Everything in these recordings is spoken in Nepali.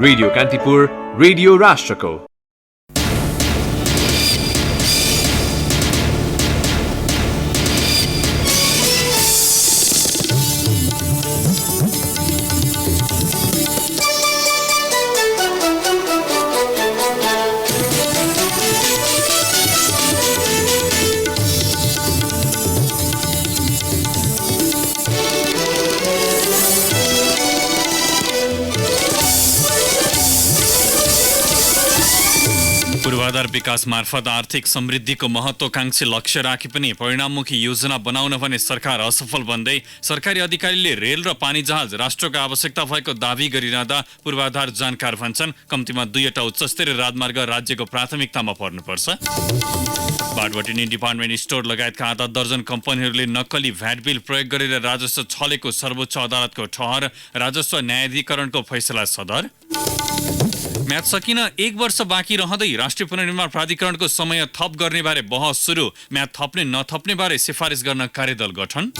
रेडियो कान्तिपुर, रेडियो राष्ट्रको। पूर्वाधार विकास मार्फत आर्थिक समृद्धिको महत्वाकांक्षी लक्ष्य राखी पनि परिणाममुखी योजना बनाउन भने सरकार असफल बन्दै सरकारी अधिकारीले रेल र पानी जहाज राष्ट्रको आवश्यकता भएको दावी गरिरहँदा पूर्वाधार जानकार भन्छन् कम्तीमा 2वटा उच्चस्तरीय राजमार्ग राज्यको प्राथमिकतामा पर्नुपर्छ। बाटबटिनी डिपार्टमेन्ट स्टोर लगायतका आधा दर्जन कम्पनीहरूले नक्कली भ्याट बिल प्रयोग गरेर राजस्व छलेको सर्वोच्च अदालतको ठहर, राजस्व न्यायाधिकरणको फैसला सदर। म्याद सकिन 1 वर्ष बाँकी रहँदै राष्ट्रिय पुनर्निर्माण प्राधिकरणको समय थप गर्ने बारे बहस सुरु, म्याद थप्ने नथप्ने बारे सिफारिस गर्न कार्यदल गठन।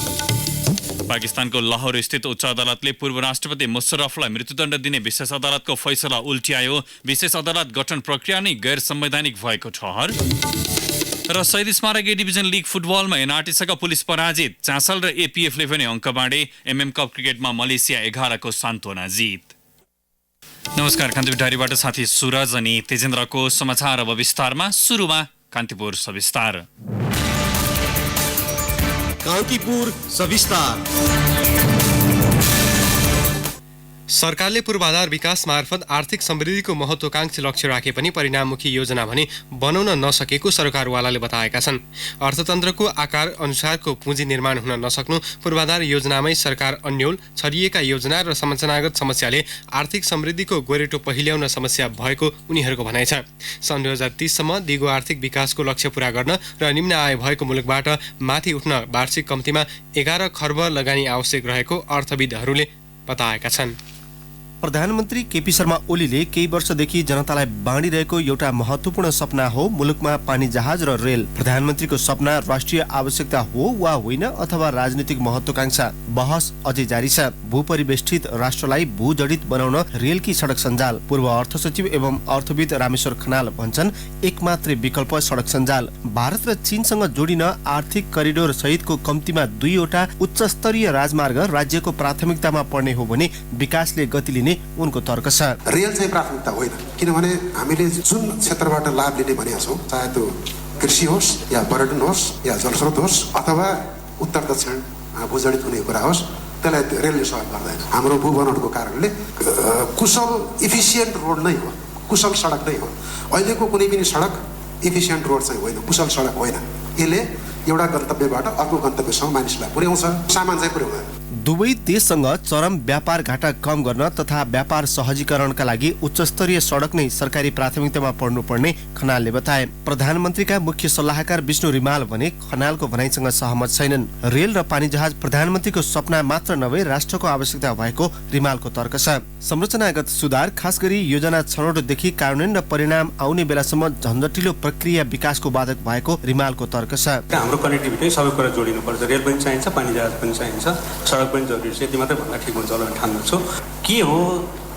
पाकिस्तानको लाहौर स्थित उच्च अदालतले पूर्व राष्ट्रपति मुशर्रफलाई मृत्युदण्ड दिने विशेष अदालतको फैसला उल्ट्यायो, विशेष अदालत गठन प्रक्रिया नै गैर संवैधानिक भएको ठहर। र शहीद स्मारक ए डिभिजन लिग फुटबलमा एनआरटीसँग पुलिस पराजित, चाँसल र एपीएफले पनि अङ्क बाँडे। एमएम कप क्रिकेटमा मलेसिया 11 को सान्त्वना जित। नमस्कार, कान्तिपुर डायरीबाट साथी सुरज अनि तेजेन्द्रको समाचार अब विस्तारमा। सुरुमा कान्तिपुर सविस्तार। कान्तिपुर सविस्तार। सरकारले पूर्वाधार विकास मार्फत आर्थिक समृद्धिको महत्वाकांक्षी लक्ष्य राखे पनि परिणाममुखी योजना भने बनाउन नसकेको सरकारवालाले बताएका छन्। अर्थतन्त्रको आकार अनुसारको पुँजी निर्माण हुन नसक्नु, पूर्वाधार योजनामै सरकार अन्यल छरिएका योजना र संरचनागत समस्याले आर्थिक समृद्धिको गोरेटो पहिल्याउन समस्या भएको उनीहरूको भनाइ छ। सन् 2030 सम्म दिगो आर्थिक विकासको लक्ष्य पूरा गर्न र निम्न आय भएको मुलुकबाट माथि उठ्न वार्षिक कम्तीमा 11 खर्ब लगानी आवश्यक रहेको अर्थविदहरूले बताएका छन्। प्रधानमन्त्री केपी शर्मा ओलीले केही वर्षदेखि जनतालाई बाँडिरहेको एउटा महत्त्वपूर्ण सपना हो मुलुकमा पानी जहाज र रेल। प्रधानमन्त्रीको सपना राष्ट्रिय आवश्यकता हो वा होइन अथवा राजनीतिक महत्वाकांक्षा, बहस अझै जारी छ। भूपरिवेष्टित राष्ट्रलाई भूजडित बनाउन रेल कि सडक सञ्जाल? पूर्व अर्थ सचिव एवं अर्थविद रामेश्वर खनाल भन्छन् एकमात्रै विकल्प सडक सञ्जाल। भारत र चीनसँग जोडिन आर्थिक करिडोर सहितको कम्तीमा 2वटा उच्च स्तरीय राजमार्ग राज्यको प्राथमिकतामा पर्ने हो भने विकासले गति लिने उनको तर्क छ। रेल चाहिँ प्राथमिकता होइन, किनभने हामीले जुन क्षेत्रबाट लाभ लिने भनेका छौँ, चाहे त्यो कृषि होस् या पर्यटन होस् या जलस्रोत होस् अथवा उत्तर दक्षिण भूजडित हुने कुरा होस्, त्यसलाई रेलले सहयोग गर्दैन। हाम्रो भूभरणको कारणले कुशल इफिसियन्ट रोड नै हो, कुशल सडक नै हो। अहिलेको कुनै पनि सडक इफिसियन्ट रोड चाहिँ होइन, कुशल सडक होइन। यसले एउटा गन्तव्यबाट अर्को गन्तव्यसम्म मानिसलाई पुर्याउँछ, सामान चाहिँ पुर्याउँदैन। दुवै देशसँग चरम व्यापार घाटा कम गर्न तथा व्यापार सहजीकरणका लागि उच्चस्तरीय सडक नै सरकारी प्राथमिकतामा पर्नुपर्ने खनालले बताए। प्रधानमन्त्रीका मुख्य सल्लाहकार विष्णु रिमाल भने खनालको भनाइसँग सहमत छैनन्। रेल र पानी जहाज प्रधानमन्त्रीको सपना मात्र नभई राष्ट्रको आवश्यकता भएको रिमालको तर्क छ। संरचनागत सुधार, खास गरी योजना छनौटदेखि कार्यान्वयन र परिणाम आउने बेलासम्म झन्झटिलो प्रक्रिया विकासको बाधक भएको रिमालको तर्क छ। हाम्रो कनेक्टिभिटी सबै कुरा जोडिनु पर्छ, रेल पनि चाहिन्छ, पानी जहाज पनि चाहिन्छ, सडक पनि जरुरी छ। यति मात्रै भन्दा ठिक हुन्छ होला ठान्दछु। के हो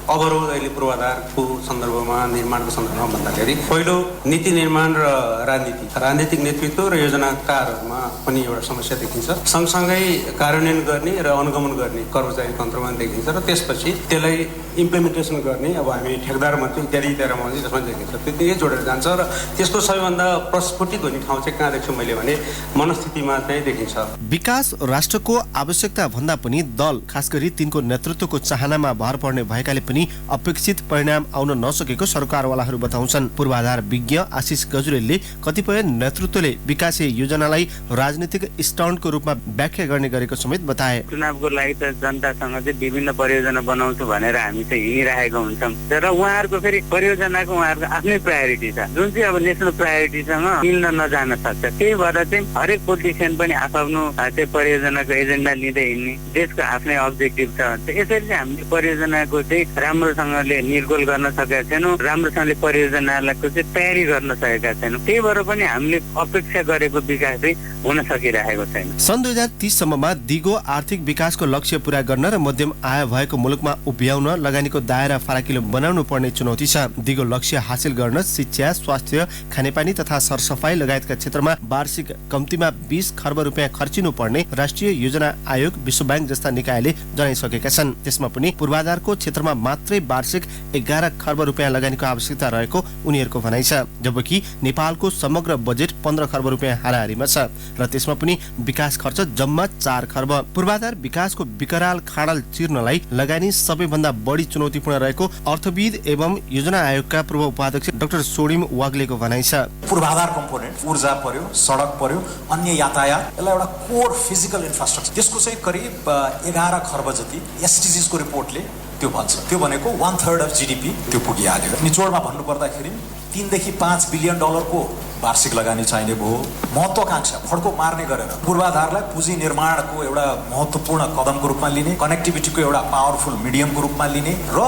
अवरोध अहिले पूर्वाधारको सन्दर्भमा, निर्माणको सन्दर्भमा भन्दाखेरि पहिलो नीति निर्माण र राजनीतिक नेतृत्व र योजनाकारमा पनि एउटा समस्या देखिन्छ। सँगसँगै कार्यान्वयन गर्ने र अनुगमन गर्ने कर्मचारी तन्त्रमा देखिन्छ र त्यसपछि त्यसलाई इम्प्लिमेन्टेसन गर्ने अब हामी ठेकदार मन्त्री इत्यादि त्यसमा देखिन्छ। त्यतिकै जोडेर जान्छ र त्यसको सबैभन्दा प्रस्फुटित हुने ठाउँ चाहिँ कहाँ देख्छु मैले भने मनस्थितिमा चाहिँ देखिन्छ। विकास राष्ट्रको आवश्यकता भन्दा पनि दल, खास गरी तिनको नेतृत्वको चाहनामा भर पर्ने भएकाले पनि अपेक्षित परिणाम आउन नसकेको सरकारवालाहरू बताउँछन्। पूर्वाधार विज्ञ आशिष गजुरेलले कतिपय नेतृत्वले विकासे योजनालाई राजनीतिक स्टन्टको रूपमा व्याख्या गर्ने गरेको समेत बताए। चुनावको लागि त जनतासँग चाहिँ विभिन्न परियोजना बनाउँछु भनेर हामी चाहिँ हिँडिरहेको हुन्छौँ, तर उहाँहरूको फेरि परियोजनाको उहाँहरूको आफ्नै प्रायोरिटी छ, जुन चाहिँ अब नेसनल प्रायोरिटीसँग मिल्न नजान सक्छ। त्यही भएर चाहिँ हरेक पोलिटिसियन पनि आफ्नो चाहिँ परियोजनाको एजेन्डा लिँदै हिँड्ने, देशको आफ्नै अब्जेक्टिभ छ। यसरी चाहिँ हामीले परियोजनाको चाहिँ राम्रोसँगले निर्गोल गर्न सकेका छैनौँ, राम्रोसँगले परियोजनाको चाहिँ तयारी गर्न सकेका छैनौँ। त्यही भएर पनि हामीले अपेक्षा गरेको विकास चाहिँ हुन सकिरहेको छैन। सन् 2030 सम्ममा दिगो आर्थिक विकासको लक्ष्य पूरा गर्न र मध्यम आय भएको मुलुकमा उभ्याउन लगानीको दायरा फराकिलो बनाउनु पर्ने चुनौती छ। दिगो लक्ष्य हासिल गर्न शिक्षा, स्वास्थ्य, खानेपानी तथा सरसफाई लगायतका क्षेत्रमा वार्षिक कम्तीमा 20 खर्ब रुपियाँ खर्चिनु पर्ने राष्ट्रिय योजना आयोग, विश्व बैंक जस्ता निकायले जनाइसकेका छन्। त्यसमा पनि पूर्वाधारको क्षेत्रमा मात्रै वार्षिक 11 खर्ब रुपियाँ लगानीको आवश्यकता रहेको उनीहरूको भनाइ छ, जबकि नेपालको समग्र बजेट 15 खर्ब रुपियाँ हाराहारीमा छ र त्यसमा पनि विकास खर्च जम्मा 4 खर्ब। पूर्वाधार विकासको विकराल खाडल चिर्नलाई लगानी सबैभन्दा बढी चुनौतीपूर्ण रहेको अर्थविद एवं योजना आयोगका पूर्व उपाध्यक्ष डाक्टर सोडिम वाग्लेको भनाइ छ। पूर्वाधार कम्पोनेन्ट ऊर्जा पर्यो, सडक पर्यो, अन्य यातायात, यसलाई एउटा कोर फिजिकल इन्फ्रास्ट्रक्चर, त्यसको चाहिँ करिब 11 खर्ब जति एसटिजिस को रिपोर्टले त्यो भन्छ। त्यो भनेको 1/3 अफ जीडीपी त्यो पुगिहाल्यो। निचोडमा भन्नु पर्दाखेरि 3 देखि 5 बिलियन डलरको वार्षिक लगानी चाहिने भयो। महत्वाकांक्षा फड्को मार्ने गरेर पूर्वाधारलाई पुँजी निर्माणको एउटा महत्त्वपूर्ण कदमको रूपमा लिने, कनेक्टिभिटीको एउटा पावरफुल मिडियमको रूपमा लिने र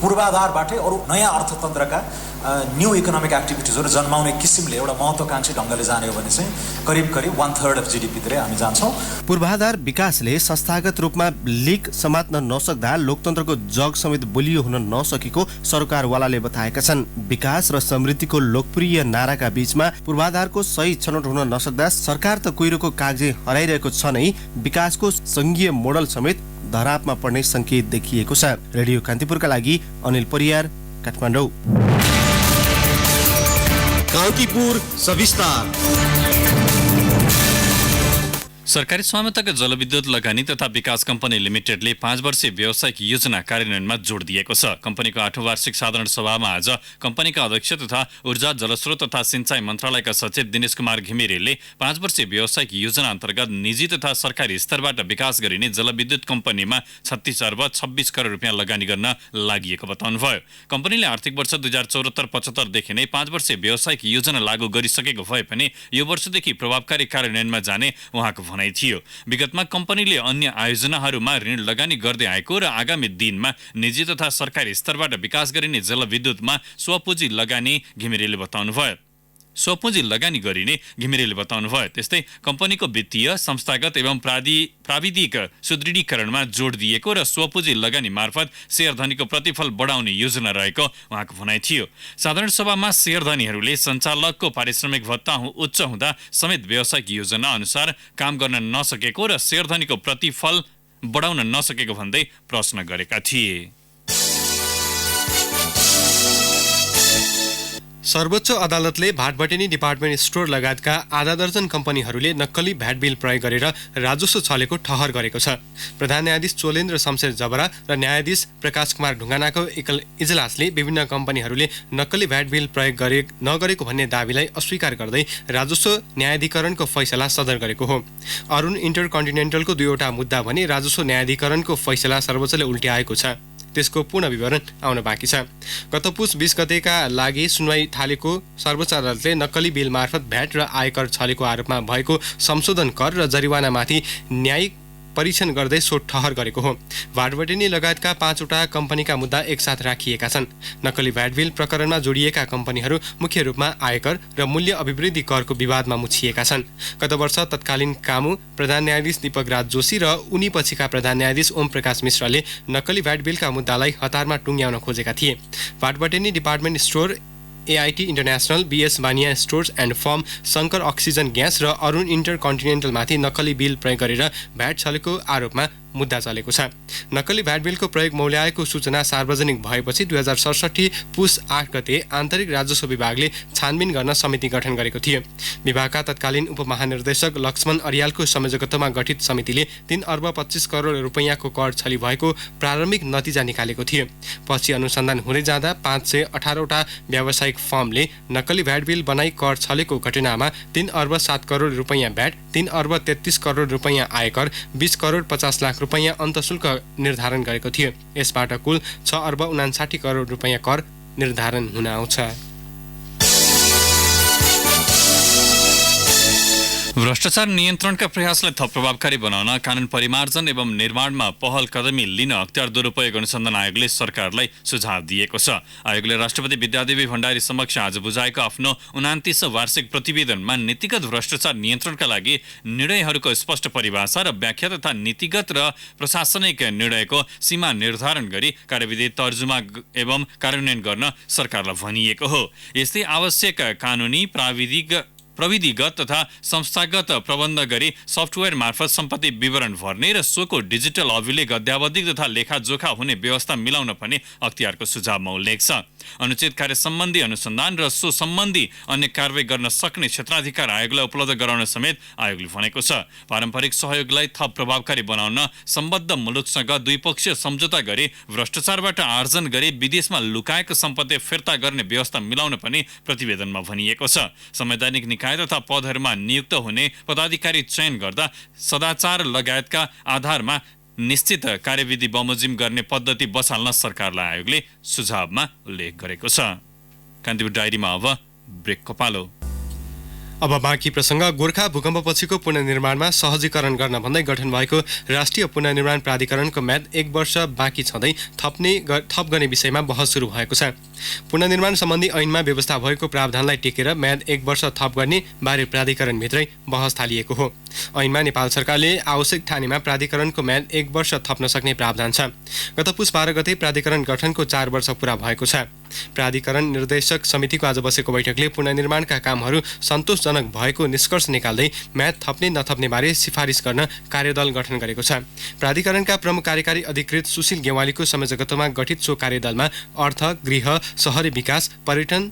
पूर्वाधारबाटै अरू नयाँ अर्थतन्त्रका न्यू इकोनोमिक एक्टिभिटिजहरू जन्माउने किसिमले एउटा महत्वाकांक्षी ढङ्गले जाने हो भने चाहिँ करिब 1/3 अफ जीडीपी तिर हामी जान्छौँ। पूर्वाधार विकासले संस्थागत रूपमा लिक समात्न नसक्दा लोकतन्त्रको जग समेत बलियो हुन नसकेको सरकारवालाले बताएका छन्। विकास र समृद्धिको लोकप्रिय नाराका बीचमा पूर्वाधारको सही छनौट हुन नसक्दा सरकार त कुहिरोको कागजे हराइरहेको छ नै, विकासको संघीय मोडल समेत धरापमा पर्ने संकेत देखिएको छ। रेडियो कान्तिपुरका लागि अनिल परियार, काठमाडौँ। कान्तिपुर सविस्तार। सरकारी स्वामित्वका जलविद्युत लगानी तथा विकास कम्पनी लिमिटेडले 5 वर्षीय व्यावसायिक योजना कार्यान्वयनमा जोड दिएको छ। कम्पनीको 8औं वार्षिक साधारण सभामा आज कम्पनीका अध्यक्ष तथा ऊर्जा, जलस्रोत तथा सिंचाई मन्त्रालयका सचिव दिनेश कुमार घिमिरेले 5 वर्षीय व्यावसायिक योजना अन्तर्गत निजी तथा सरकारी स्तरबाट विकास गरिने जलविद्युत कम्पनीमा 36 अर्ब 26 करोड रुपियाँ लगानी गर्न लागि बताउनुभयो। कम्पनीले आर्थिक वर्ष 2074-75 देखि नै 5 वर्षीय व्यावसायिक योजना लागू गरिसकेको भए पनि यो वर्षदेखि प्रभावकारी कार्यान्वयनमा जाने उहाँको थियो। विगतमा कम्पनीले अन्य आयोजनाहरूमा ऋण लगानी गर्दै आएको र आगामी दिनमा निजी तथा सरकारी स्तरबाट विकास गरिने जलविद्युतमा स्वपुँजी लगानी घिमिरेले बताउनुभयो। त्यस्तै कम्पनीको वित्तीय, संस्थागत एवं प्राविधिक सुदृढीकरणमा जोड दिएको र स्वपुँजी लगानी मार्फत शेयरधनीको प्रतिफल बढाउने योजना रहेको उहाँको भनाइ थियो। साधारण सभामा शेयरधनीहरूले सञ्चालकको पारिश्रमिक भत्ता उच्च हुँदा समेत व्यावसायिक योजना अनुसार काम गर्न नसकेको र शेयरधनीको प्रतिफल बढाउन नसकेको भन्दै प्रश्न गरेका थिए। सर्वोच्च अदालतले भाटबटेनी डिपार्टमेन्ट स्टोर लगायतका आधा दर्जन कम्पनीहरूले नक्कली भ्याट बिल प्रयोग गरेर राजस्व छलेको ठहर गरेको छ। प्रधान न्यायाधीश चोलेन्द्र शमशेर जबरा र न्यायाधीश प्रकाश कुमार ढुङ्गानाको एकल इजलासले विभिन्न कम्पनीहरूले नक्कली भ्याट बिल प्रयोग नगरेको भन्ने दाबीलाई अस्वीकार गर्दै राजस्व न्यायाधिकरणको फैसला सदर गरेको हो। अरुण इन्टरकन्टिनेन्टलको 2वटा मुद्दा भने राजस्व न्यायाधिकरणको फैसला सर्वोच्चले उल्ट्याएको छ। त्यसको पूर्ण विवरण आउन बाँकी छ। गत पुस 20 गतेका लागि सुनवाई थालेको सर्वोच्च अदालतले नक्कली बिल मार्फत भ्याट र आयकर छलेको आरोपमा भएको संशोधन कर र जरिवानामाथि न्यायिक परीक्षण गर्दै सो ठहर गरेको हो। भाटबटेनी लगायतका 5वटा कम्पनीका मुद्दा एकसाथ राखिएका छन्। नक्कली भ्याट बिल प्रकरणमा जोडिएका कम्पनीहरू मुख्य रूपमा आयकर र मूल्य अभिवृद्धि करको विवादमा मुछिएका छन्। गत वर्ष तत्कालीन कामु प्रधान न्यायाधीश दीपक राज जोशी र उनी पछिका प्रधान न्यायाधीश ओम प्रकाश मिश्रले नक्कली भ्याट बिलका मुद्दालाई हतारमा टुङ्ग्याउन खोजेका थिए। Bhatbhateni department store, AIT international, BS Bania stores and firm, Shankar oxygen gas र अरुण इन्टरकन्टिनेन्टलमाथि नक्कली बिल प्रयोग गरेर भ्याट छलेको आरोपमा मुद्दा चलेको छ। नक्कली भ्याट बिलको प्रयोग मौल्याएको सूचना सार्वजनिक भएपछि 2067 पुस 8 गते आन्तरिक राजस्व विभागले छानबिन गर्न समिति गठन गरेको थियो। विभागका तत्कालीन उपमहानिर्देशक लक्ष्मण अर्यालको संयोजकत्वमा गठित समितिले 3 अर्ब 25 करोड रुपैयाँको कर छली भएको प्रारम्भिक नतिजा निकालेको थियो। पछि अनुसन्धान हुँदै जाँदा 518वटा व्यावसायिक फर्मले नक्कली भ्याट बिल बनाई कर छलेको घटनामा 3 अर्ब 7 करोड रुपैयाँ भ्याट, 3 अर्ब 33 करोड रुपैयाँ आयकर, 20 करोड 50 लाख रुपैयाँ अन्तशुल्क निर्धारण गरेको थियो। यसबाट कुल 6 अर्ब 59 करोड रुपैयाँ कर निर्धारण हुन आउँछ। भ्रष्टाचार नियन्त्रणका प्रयासलाई थप प्रभावकारी बनाउन कानुन परिमार्जन एवं निर्माणमा पहल कदमी लिन अख्तियार दुरुपयोग अनुसन्धान आयोगले सरकारलाई सुझाव दिएको छ। आयोगले राष्ट्रपति विद्यादेवी भण्डारी समक्ष आज बुझाएको आफ्नो 29औं वार्षिक प्रतिवेदनमा नीतिगत भ्रष्टाचार नियन्त्रणका लागि निर्णयहरूको स्पष्ट परिभाषा र व्याख्या तथा नीतिगत र प्रशासनिक निर्णयको सीमा निर्धारण गरी कार्यविधि तर्जुमा एवं कार्यान्वयन गर्न सरकारलाई भनिएको हो। यस्तै आवश्यक कानुनी प्रविधिगत तथा संस्थागत प्रबन्ध गरी सफ्टवेयर मार्फत सम्पत्ति विवरण भर्ने र सोको डिजिटल अभिलेख अध्यावधिक तथा लेखाजोखा हुने व्यवस्था मिलाउन पनि अख्तियारको सुझावमा उल्लेख छ। अनुचित कार्य सम्बन्धी अनुसन्धान र सो सम्बन्धी अन्य कारबाही गर्न सक्ने क्षेत्राधिकार आयोगलाई उपलब्ध गराउन समेत आयोगले भनेको छ। पारम्परिक सहयोगलाई थप प्रभावकारी बनाउन सम्बद्ध मुलुकसँग द्विपक्षीय सम्झौता गरी भ्रष्टाचारबाट आर्जन गरी विदेशमा लुकाएको सम्पत्ति फिर्ता गर्ने व्यवस्था मिलाउन पनि प्रतिवेदनमा भनिएको छ। संवैधानिक निकाय तथा पदहरूमा नियुक्त हुने पदाधिकारी चयन गर्दा सदाचार लगायतका आधारमा निश्चित कार्यविधि बमोजिम गर्ने पद्धति बसाल्न सरकारलाई आयोगले सुझावमा उल्लेख गरेको छ। कान्तिपुर डायरीमा अब ब्रेकको पालो। अब बाँकी प्रसङ्ग। गोर्खा भूकम्पपछिको पुनर्निर्माणमा सहजीकरण गर्न भन्दै गठन भएको राष्ट्रिय पुनर्निर्माण प्राधिकरणको म्याद 1 वर्ष बाँकी छँदै थप गर्ने विषयमा बहस सुरु भएको छ। पुनर्निर्माण सम्बन्धी ऐनमा व्यवस्था भएको प्रावधानलाई टेकेर म्याद 1 वर्ष थप गर्ने बारे प्राधिकरणभित्रै बहस थालिएको हो। ऐनमा नेपाल सरकारले आवश्यक ठानेमा प्राधिकरणको म्याद 1 वर्ष थप्न सक्ने प्रावधान छ। गत पुस 12 गते प्राधिकरण गठनको 4 वर्ष पूरा भएको छ। प्राधिकरण निर्देशक समितिको आज बसेको बैठकले पुनर्निर्माणका कामहरू सन्तोषजनक भएको निष्कर्ष निकाल्दै म्याद थप्ने नथप्ने बारे सिफारिस गर्न कार्यदल गठन गरेको छ। प्राधिकरणका प्रमुख कार्यकारी अधिकृत सुशील गेवालीको संयोजकत्वमा गठित सो कार्यदलमा अर्थ, गृह, शहरी विकास, पर्यटन,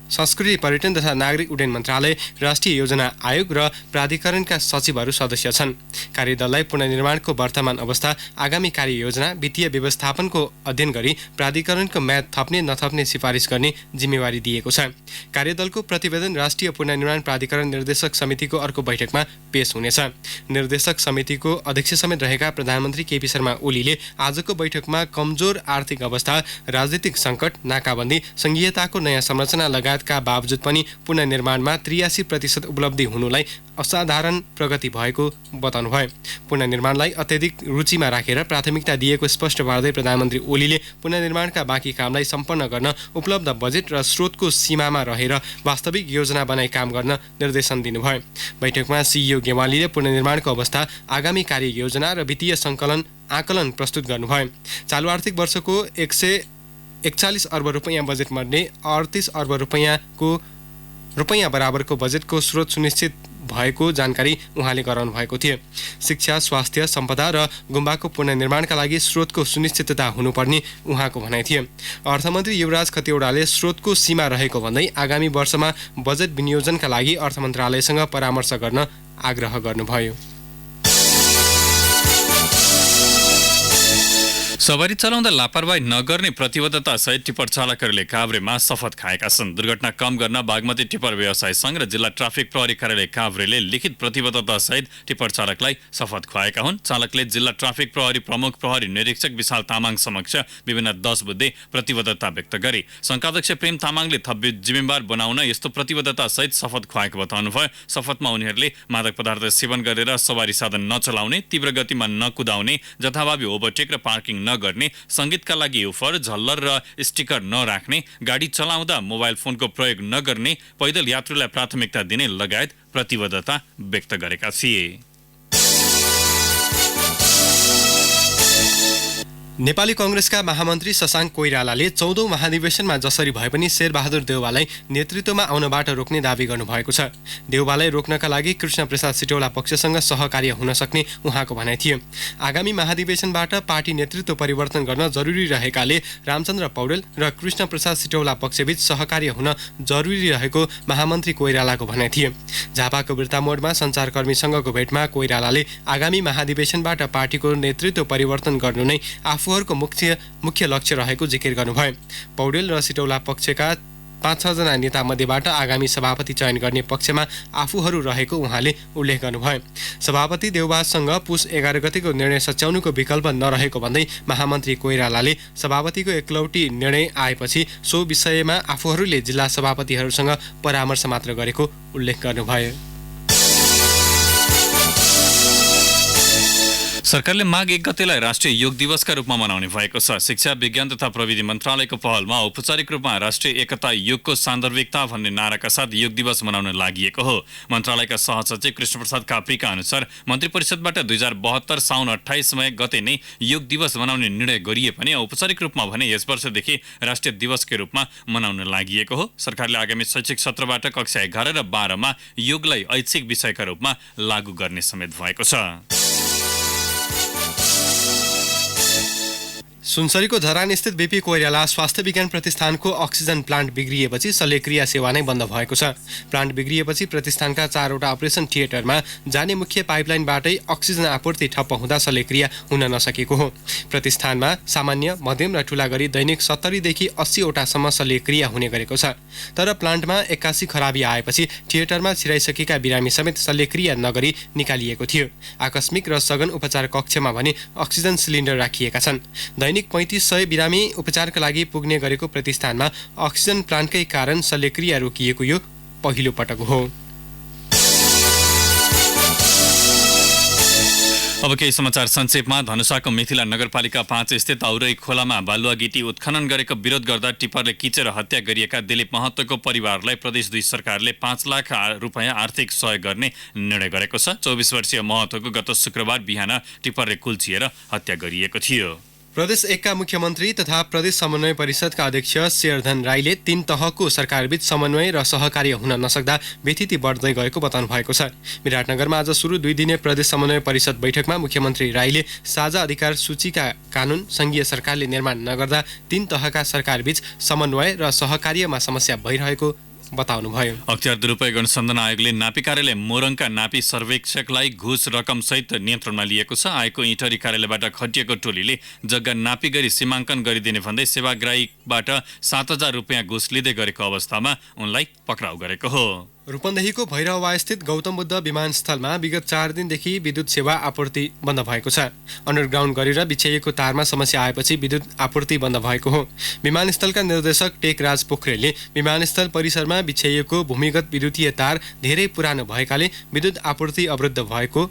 संस्कृति पर्यटन तथा नागरिक उड्डयन मन्त्रालय, राष्ट्रिय योजना आयोग र प्राधिकरणका सचिवहरू सदस्य छन्। कार्यदललाई पुनर्निर्माणको वर्तमान अवस्था, आगामी कार्ययोजना, वित्तीय व्यवस्थापनको अध्ययन गरी प्राधिकरणको म्याद थप्ने नथप्ने सिफारिस गर्ने जिम्मेवारी दिएको छ। कार्यदलको प्रतिवेदन राष्ट्रिय पुनर्निर्माण प्राधिकरण निर्देशक समितिको अर्को बैठकमा पेश हुनेछ। निर्देशक समितिको अध्यक्ष समेत रहेका प्रधानमन्त्री केपी शर्मा ओलीले आजको बैठकमा कमजोर आर्थिक अवस्था, राजनीतिक सङ्कट, नाकाबन्दी, संघीयताको नयाँ संरचना लगायत का बावजुद पनि पुनर्निर्माणमा 83% उपलब्धि हुनुलाई असाधारण प्रगति भएको बताउनुभयो। पुनर्निर्माणलाई अत्यधिक रुचिमा राखेर प्राथमिकता दिएको स्पष्ट पार्दै प्रधानमन्त्री ओलीले पुनर्निर्माणका बाँकी कामलाई सम्पन्न गर्न उपलब्ध बजेट र स्रोतको सीमामा रहेर वास्तविक योजना बनाई काम गर्न निर्देशन दिनुभयो। बैठकमा सीईओ गेवालीले पुनर्निर्माणको अवस्था, आगामी कार्ययोजना र वित्तीय आकलन प्रस्तुत गर्नुभयो। चालु आर्थिक वर्षको 141 अर्ब रुपैयाँ बजेट मध्ये 38 अर्ब रुपैयाँ बराबरको बजेटको स्रोत सुनिश्चित भएको जानकारी उहाँले गराउनु भएको थियो। शिक्षा, स्वास्थ्य, सम्पदा र गुम्बाको पुनर्निर्माणका लागि स्रोतको सुनिश्चितता हुनुपर्ने उहाँको भनाइ थियो। अर्थमन्त्री युवराज खतिवडाले स्रोतको सीमा रहेको भन्दै आगामी वर्षमा बजेट विनियोजनका लागि अर्थ मन्त्रालयसँग परामर्श गर्न आग्रह गर्नुभयो। सवारी चलाउँदा लापरवाही नगर्ने प्रतिबद्धता सहित टिप्पर चालकहरूले काभ्रेमा शपथ खाएका छन्। दुर्घटना कम गर्न बागमती टिप्पर व्यवसाय संघ र जिल्ला ट्राफिक प्रहरी कार्यालय काभ्रेले लिखित प्रतिबद्धता सहित टिप्पर चालकलाई शपथ खुवाएका हुन्। चालकले जिल्ला ट्राफिक प्रहरी प्रमुख प्रहरी निरीक्षक विशाल तामाङ समक्ष विभिन्न 10 बुँदे प्रतिबद्धता व्यक्त गरे। संघाध्यक्ष प्रेम तामाङले थप जिम्मेवार बनाउन यस्तो प्रतिबद्धता सहित शपथ खुवाएको बताउनुभयो। शपथमा उनीहरूले मादक पदार्थ सेवन गरेर सवारी साधन नचलाउने, तीव्र गतिमा नकुदाउने, जथाभावी ओभरटेक र पार्किङ नगर्ने, संगीतका लागि उफर, झल्लर र स्टिकर नराख्ने, गाडी चलाउँदा मोबाइल फोनको प्रयोग नगर्ने, पैदल यात्रुलाई प्राथमिकता दिने लगायत प्रतिबद्धता व्यक्त गरेका थिए। नेपाली कांग्रेसका महामन्त्री शशाङ्क कोइरालाले 14औं महाधिवेशनमा जसरी भए पनि शेरबहादुर देउवालाई नेतृत्वमा आउनबाट रोक्ने दावी गर्नुभएको छ। देउवालाई रोक्नका लागि कृष्ण प्रसाद सिटौला पक्षसँग सहकार्य हुन सक्ने उहाँको भनाइ थियो। आगामी महाधिवेशनबाट पार्टी नेतृत्व परिवर्तन गर्न जरुरी रहेकाले रामचन्द्र पौडेल र कृष्ण प्रसाद सिटौला पक्षबीच सहकार्य हुन जरुरी रहेको महामन्त्री कोइरालाको भनाइ थियो। झापाको बिर्तामोडमा सञ्चारकर्मीसँगको भेटमा कोइरालाले आगामी महाधिवेशनबाट पार्टीको नेतृत्व परिवर्तन गर्नु नै आफूहरूको मुख्य लक्ष्य रहेको जिकिर गर्नुभयो। पौडेल र सिटौला पक्षका 5-6 जना नेता मध्येबाट आगामी सभापति चयन गर्ने पक्षमा आफूहरू रहेको उहाँले उल्लेख गर्नुभयो। सभापति देउवासँग पुस 11 गतेको निर्णय सच्याउनुको विकल्प नरहेको भन्दै महामन्त्री कोइरालाले सभापतिको एकलौटी निर्णय आएपछि सो विषयमा आफूहरूले जिल्ला सभापतिहरूसँग परामर्श मात्र गरेको उल्लेख गर्नुभयो। सरकारले माघ 1 गतेलाई राष्ट्रिय योग दिवसका रूपमा मनाउने भएको छ। शिक्षा विज्ञान तथा प्रविधि मन्त्रालयको पहलमा औपचारिक रूपमा राष्ट्रिय एकता योगको सान्दर्भिकता भन्ने नाराका साथ योग दिवस मनाउन लागि हो। मन्त्रालयका सहसचिव कृष्णप्रसाद काप्रीका अनुसार मन्त्री परिषदबाट 2072 साउन 28 गते नै योग दिवस मनाउने निर्णय गरिए पनि औपचारिक रूपमा भने यस वर्षदेखि राष्ट्रिय दिवसकै रूपमा मनाउन लागि हो। सरकारले आगामी शैक्षिक सत्रबाट कक्षा 11 र 12 मा योगलाई ऐच्छिक विषयका रूपमा लागू गर्ने समेत भएको छ। सुनसरीको धरान स्थित बीपी कोइराला स्वास्थ्य विज्ञान प्रतिष्ठानको अक्सिजन प्लान्ट बिग्रिएपछि शल्यक्रिया सेवा नै बन्द भएको छ। प्लान्ट बिग्रिएपछि प्रतिष्ठानका 4वटा अपरेसन थिएटरमा जाने मुख्य पाइपलाइनबाटै अक्सिजन आपूर्ति ठप्प हुँदा शल्यक्रिया हुन नसकेको हो। प्रतिष्ठानमा सामान्य, मध्यम र ठूला गरी दैनिक 70 देखि 80 वटासम्म शल्यक्रिया हुने गरेको छ। तर प्लान्टमा 81 खराबी आएपछि थिएटरमा छिराइसकेका बिरामी समेत शल्यक्रिया नगरी निकालिएको थियो। आकस्मिक र सघन उपचार कक्षमा भने अक्सिजन सिलिन्डर राखिएका छन्। दैनिक 3500 बिरामी उपचारका लागि पुग्ने गरेको प्रतिष्ठानमा अक्सिजन प्लान्टकै कारण शल्यक्रिया रोकिएको यो पहिलो पटक हो। अब केही समाचार संक्षेपमा। धनुषाको मिथिला नगरपालिका 5 स्थित औरै खोलामा बालुवा गिटी उत्खनन गरेको विरोध गर्दा टिप्परले किचेर हत्या गरिएका दिलीप महतोको परिवारलाई प्रदेश 2 सरकारले 5 लाख रुपैयाँ आर्थिक सहयोग गर्ने निर्णय गरेको छ। 24 वर्षीय महतोको गत शुक्रबार बिहान टिप्परले कुल्चिएर हत्या गरिएको थियो। प्रदेश 1 का मुख्यमन्त्री तथा प्रदेश समन्वय परिषदका अध्यक्ष शेरधन राईले 3 तहको सरकारबीच समन्वय र सहकार्य हुन नसक्दा व्यथिति बढ्दै गएको बताउनु भएको छ। विराटनगरमा आज सुरु 2 दिने प्रदेश समन्वय परिषद बैठकमा मुख्यमन्त्री राईले साझा अधिकार सूचीका कानुन संघीय सरकारले निर्माण नगर्दा 3 तहका सरकारबीच समन्वय र सहकार्यमा समस्या भइरहेको बताउनुभयो। अख्तियार दुरुपयोग अनुसन्धान आयोगले नापी कार्यालय मोरङका नापी सर्वेक्षकलाई घुस रकम सहित नियन्त्रणमा लिएको छ। आयोगको इटरी कार्यालयबाट खटिएको टोलीले जग्गा नापी गरी सीमाङ्कन गरिदिने भन्दै सेवाग्राहीबाट 7000 रुपियाँ घुस लिँदै गरेको अवस्थामा उनलाई पक्राउ गरेको हो। रूपन्देहीको भैरहवा स्थित गौतम बुद्ध विमानस्थलमा विगत 4 दिनदेखि विद्युत सेवा आपूर्ति बन्द भएको छ। अन्डरग्राउन्ड गरेर बिछ्याइएको तारमा समस्या आएपछि विद्युत आपूर्ति बन्द भएको हो। विमानस्थलका निर्देशक टेकराज पोखरेलले विमानस्थल परिसरमा बिछ्याइएको भूमिगत विद्युतीय तार धेरै पुरानो भएकाले विद्युत आपूर्ति अवरुद्ध भएको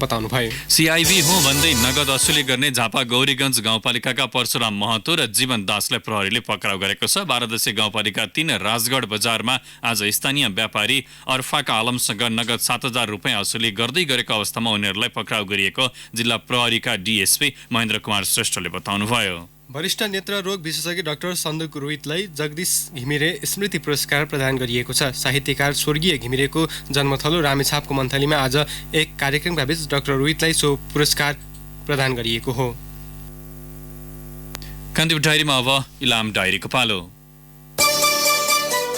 बताउनुभयो। सीआईबी हो भन्दै नगद असुली गर्ने झापा गौरीगञ्ज गाउँपालिकाका परशुराम महतो र जीवन दासलाई प्रहरीले पक्राउ गरेको छ। 12 दशे गाउँपालिका 3 राजगढ बजारमा आज स्थानीय व्यापारी अर्फाका आलमसँग नगद 7000 रुपियाँ असुली गर्दै गरेको अवस्थामा उनीहरूलाई पक्राउ गरिएको जिल्ला प्रहरीका डीएसपी महेन्द्र कुमार श्रेष्ठले बताउनुभयो। वरिष्ठ नेत्र रोग विशेषज्ञ डाक्टर सन्दुक रोहितलाई जगदीश घिमिरे स्मृति पुरस्कार प्रदान गरिएको छ। साहित्यकार स्वर्गीय घिमिरेको जन्मथलो रामेछापको मन्थलीमा आज एक कार्यक्रमका बीच डाक्टर रोहितलाई सो पुरस्कार प्रदान गरिएको हो। कान्तिपुर डायरीमा अब इलाम डायरीको पालो।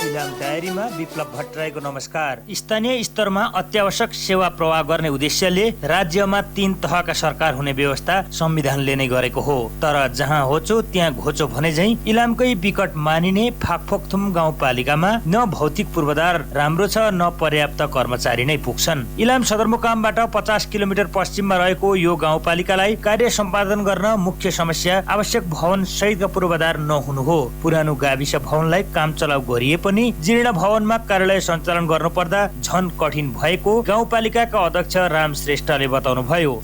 इलाम डायरीमा विप्लव भट्टराईको नमस्कार। स्थानीय स्तरमा अत्यावश्यक सेवा प्रवाह गर्ने उद्देश्यले राज्यमा 3 तहका सरकार हुने व्यवस्था संविधानले नै गरेको हो। तर जहाँ होचो त्यहाँ घोचो भने झै इलामकै विकट मानिने फाकफोकथुम गाउँपालिकामा न भौतिक पूर्वाधार राम्रो छ न पर्याप्त कर्मचारी नै पुग्छन्। इलाम सदरमुकामबाट 50 किलोमिटर पश्चिममा रहेको यो गाउँपालिकालाई कार्य सम्पादन गर्न मुख्य समस्या आवश्यक भवन सहितका पूर्वाधार नहुनु हो। पुरानो गाविस भवनलाई काम चलाउ गरिए पनि जीर्ण भवनमा कार्यालय सञ्चालन गर्नुपर्दा झन कठिन भएको गाउँपालिकाका अध्यक्ष राम श्रेष्ठले बताउनुभयो।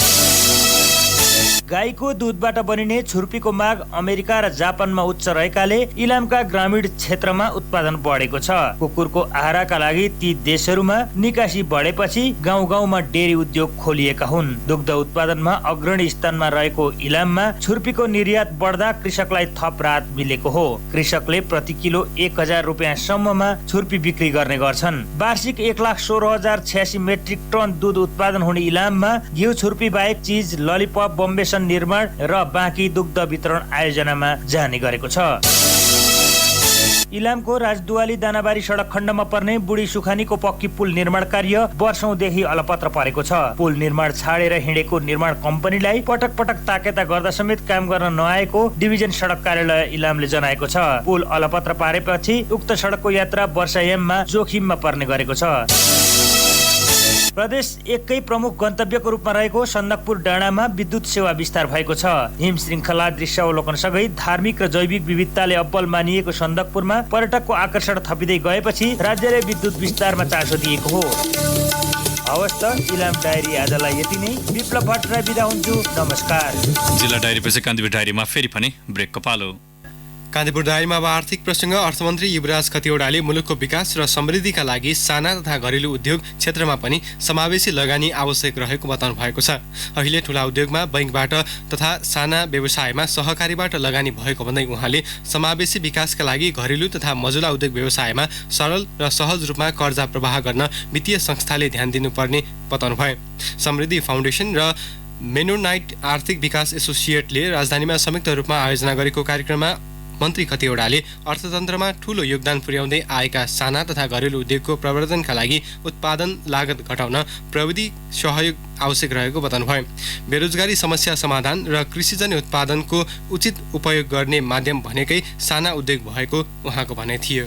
गाईको दूधबाट बनिने छुर्पीको माग अमेरिका र जापानमा उच्च रहेकाले इलामका ग्रामीण क्षेत्रमा उत्पादन बढेको छ। कुकुरको आहाराका लागि ती देशहरूमा निकासी बढेपछि गाउँ गाउँमा डेरी उद्योग खोलिएका हुन्। दुग्ध उत्पादनमा अग्रणी स्थानमा रहेको इलाममा छुर्पीको निर्यात बढ्दा कृषकलाई थप राहत मिलेको हो। कृषकले प्रति किलो 1000 रुपियाँ सम्ममा छुर्पी बिक्री गर्ने गर्छन्। वार्षिक 1,16,086 मेट्रिक टन दूध उत्पादन हुने इलाममा घिउ छुर्पी बाहेक चीज, ललिपप, बम्बे निर्माण र बाँकी दुग्ध वितरण आयोजनामा जाने गरेको छ। इलामको राजदुवाली दानाबारी सडक खण्डमा पर्ने बुढी सुखानीको पक्की पुल निर्माण कार्य वर्षौंदेखि अलपत्र परेको छ। पुल निर्माण छाडेर हिँडेको निर्माण कम्पनीलाई पटक पटक ताकेता गर्दा समेत काम गर्न नआएको डिभिजन सडक कार्यालय इलामले जनाएको छ। पुल अलपत्र पारेपछि उक्त सडकको यात्रा वर्षायाममा जोखिममा पर्ने गरेको छ। प्रदेश 1कै प्रमुख गन्तव्यको रूपमा रहेको सन्दकपुर डाँडामा विद्युत सेवा विस्तार भएको छ। हिम श्रृङ्खला, दृश्यावलोकन सहित धार्मिक र जैविक विविधताले अब्बल मानिएको सन्दकपुरमा पर्यटकको आकर्षण थपिँदै गएपछि राज्यले विद्युत विस्तारमा चासो दिएको हो। हवस् त इलाम डायरी आजलाई यति नै। विप्लव भट्टराई बिदा हुन्छु, नमस्कार। जिल्ला डायरीपछि कान्तिपुर डायरीमा फेरि पनि ब्रेकको पालो। कान्तिपुर डायरीमा अब आर्थिक प्रसङ्ग। अर्थमन्त्री युवराज खतिवडाले मुलुकको विकास र समृद्धिका लागि साना तथा घरेलु उद्योग क्षेत्रमा पनि समावेशी लगानी आवश्यक रहेको बताउनु भएको छ। अहिले ठुला उद्योगमा बैंकबाट तथा साना व्यवसायमा सहकारीबाट लगानी भएको भन्दै उहाँले समावेशी विकासका लागि घरेलु तथा मजुला उद्योग व्यवसायमा सरल र सहज रूपमा कर्जा प्रवाह गर्न वित्तीय संस्थाले ध्यान दिनुपर्ने बताउनु भयो। समृद्धि फाउन्डेसन र मेनोनाइट आर्थिक विकास एसोसिएटले राजधानीमा संयुक्त रूपमा आयोजना गरेको कार्यक्रममा मन्त्री खतिवडाले अर्थतन्त्रमा ठूलो योगदान पुर्याउँदै आएका साना तथा घरेलु उद्योगको प्रवर्धनका लागि उत्पादन लागत घटाउन प्रविधि सहयोग आवश्यक रहेको बताउनुभयो। बेरोजगारी समस्या समाधान र कृषिजन्य उत्पादनको उचित उपयोग गर्ने माध्यम भनेकै साना उद्योग भएको उहाँको भनाइ थियो।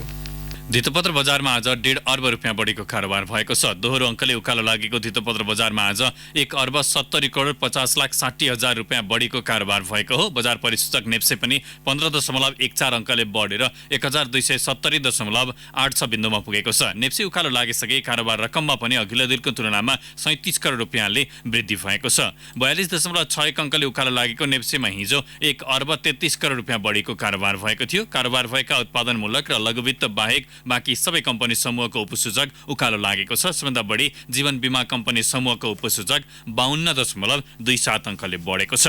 धितोपत्र बजारमा आज 1.5 अर्ब रुपियाँ बढीको कारोबार भएको छ। दोहोरो अङ्कले उकालो लागेको धितोपत्र बजारमा आज 1 अर्ब 70 करोड 50 लाख 60 हजार रुपियाँ बढीको कारोबार भएको हो। बजार परिसूचक नेप्से पनि 15.14 अङ्कले बढेर 1270.86 बिन्दुमा पुगेको छ। नेप्से उकालो लागिसके कारोबार रकममा पनि अघिल्लो दिनको तुलनामा 37 करोड रुपियाँले वृद्धि भएको छ। 42.61 अङ्कले उकालो लागेको नेप्सेमा हिजो 1 अर्ब 33 करोड रुपियाँ बढीको कारोबार भएको थियो। कारोबार भएका उत्पादनमूलक र लघुवित्त बाहेक बाँकी सबै कम्पनी समूहको उपसूचक उकालो लागेको छ। सबभन्दा बढी जीवन बीमा कम्पनी समूहको उपसूचक 52.27 अङ्कले बढेको छ।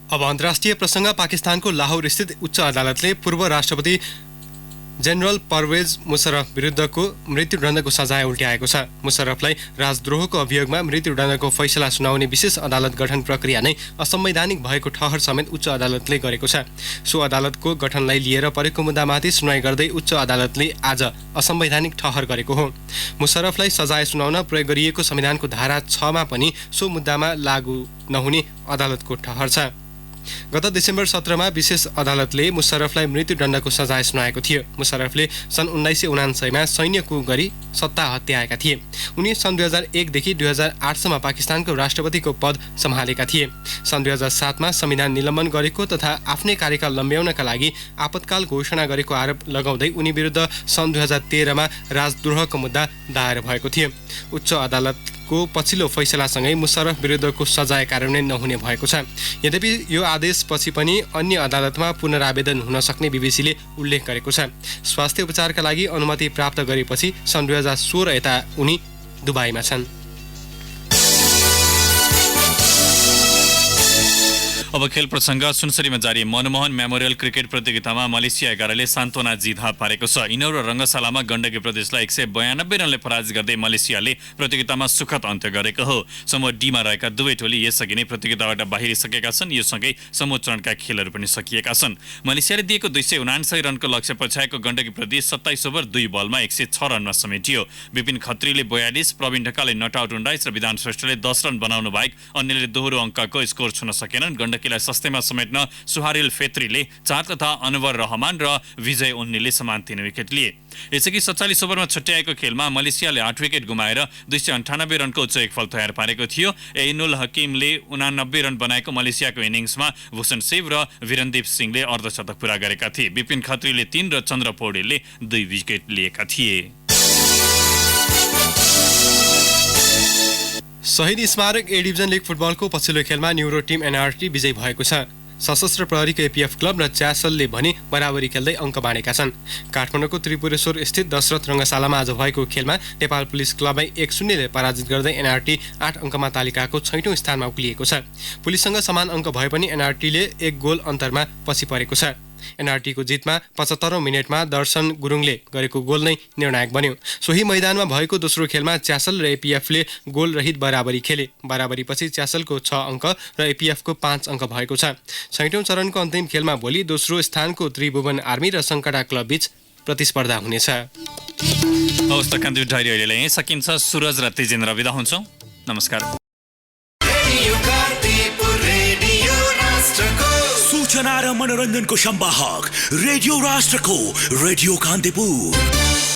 अब अन्तर्राष्ट्रिय प्रसङ्ग। पाकिस्तानको लाहोर स्थित उच्च अदालतले पूर्व राष्ट्रपति जनरल परवेज मुशर्रफ विरुद्धको मृत्युदण्डको सजाय उल्ट्याएको छ। मुशर्रफलाई राजद्रोहको अभियोगमा मृत्युदण्डको फैसला सुनाउने विशेष अदालत गठन प्रक्रिया नै असंवैधानिक भएको ठहर समेत उच्च अदालतले गरेको छ। सो अदालतको गठनलाई लिएर परेको मुद्दामाथि सुनवाई गर्दै उच्च अदालतले आज असंवैधानिक ठहर गरेको हो। मुशर्रफलाई सजाय सुनाउन प्रयोग गरिएको संविधानको धारा 6 मा पनि सो मुद्दामा लागू नहुने अदालतको ठहर छ। गत डिसेम्बर 17 मा विशेष अदालतले मुशर्रफलाई मृत्युदण्डको सजाय सुनाएको थियो। मुशर्रफले सन् 1999 मा सैन्य कू गरी सत्ता हत्याएका थिए। उनी सन् 2001 देखि 2008 सम्म पाकिस्तानको राष्ट्रपतिको पद सम्हालेका थिए। सन् 2007 मा संविधान निलम्बन गरेको तथा आफ्नै कार्यकाल लम्ब्याउनका लागि आपतकाल घोषणा गरेको आरोप लगाउँदै उनी विरुद्ध सन् 2013 मा राजद्रोहको मुद्दा दायर भएको थियो। उच्च अदालतको पछिल्लो फैसलासँगै मुशर्रफ विरुद्धको सजाय कार्यान्वयन नहुने भएको छ। यद्यपि यो आदेशपछि पनि अन्य अदालतमा पुनरावेदन हुन सक्ने बीबीसीले उल्लेख गरेको छ। स्वास्थ्य उपचारका लागि अनुमति प्राप्त गरेपछि सन् 2016 यता उनी दुबईमा छन्। अब खेल प्रसङ्ग। सुनसरीमा जारी मनमोहन मेमोरियल क्रिकेट प्रतियोगितामा मलेसिया 11ले सान्त्वना जित हात पारेको छ। इनौर रङ्गशालामा गण्डकी प्रदेशलाई 192 रनले पराजित गर्दै मलेसियाले प्रतियोगितामा सुखद अन्त्य गरेको हो। समूह डीमा रहेका दुवै टोली यसअघि नै प्रतियोगिताबाट बाहिरिसकेका छन्। यो सँगै समूह चरणका खेलहरू पनि सकिएका छन्। मलेसियाले दिएको 279 रनको लक्ष्य पछ्याएको गण्डकी प्रदेश 27 ओभर 2 बलमा 106 रनमा समेटियो। विपिन खत्रीले 42, प्रवीण ढकालले नट आउट 19 र विधान श्रेष्ठले 10 रन बनाउनु बाहेक अन्यले दोहोरो अङ्कको स्कोर छुन सकेनन्। गण्डकीलाई सस्तेमा समेट्न सुहारिल फेत्रीले 4 तथा अनवर रहमान र विजय उन्नीले समान 3 विकेट लिए। यसअघि 47 ओभरमा छट्याएको खेलमा मलेसियाले 8 विकेट गुमाएर 298 रनको उच्च एकफल तयार पारेको थियो। एइनुल हकिमले 89 रन बनाएको मलेसियाको इनिङ्समा भूषण शिव र वीरनदीप सिंहले अर्धशतक पूरा गरेका थिए। विपिन खत्रीले 3 र चन्द्र पौडेलले 2 विकेट लिएका थिए। शहीद स्मारक ए डिभिजन लिग फुटबलको पछिल्लो खेलमा न्युरो टिम एनआरटी विजयी भएको छ। सशस्त्र प्रहरीको एपीएफ क्लब र च्यासलले भने बराबरी खेल्दै अङ्क बाँडेका छन्। काठमाडौँको त्रिपुरेश्वर स्थित दशरथ रङ्गशालामा आज भएको खेलमा नेपाल पुलिस क्लबलाई 1-0ले पराजित गर्दै एनआरटी 8 अङ्कमा तालिकाको 6औं स्थानमा उक्लिएको छ। पुलिससँग समान अङ्क भए पनि एनआरटीले 1 गोल अन्तरमा पछि परेको छ। एनआरटीको जितमा 75औं मिनेटमा दर्शन गुरुङले गरेको गोल नै निर्णायक बन्यो। सोही मैदानमा भएको दोस्रो खेलमा च्यासल र एपीएफले गोल रहित बराबरी खेले। बराबरीपछि च्यासलको 6 अङ्क र एपीएफको 5 अङ्क भएको छ। 6औं चरणको अन्तिम खेलमा भोलि दोस्रो स्थानको त्रिभुवन आर्मी र सङ्कटा क्लब बीच प्रतिस्पर्धा हुनेछ। हवस् त कान्तिपुर डायरी अहिले यहीँ सकिन्छ। सुरज र तेजेन्द्र बिदा हुन्छौँ। नमस्कार। सूचना र मनोरञ्जनको संवाहक रेडियो राष्ट्रको रेडियो कान्तिपुर।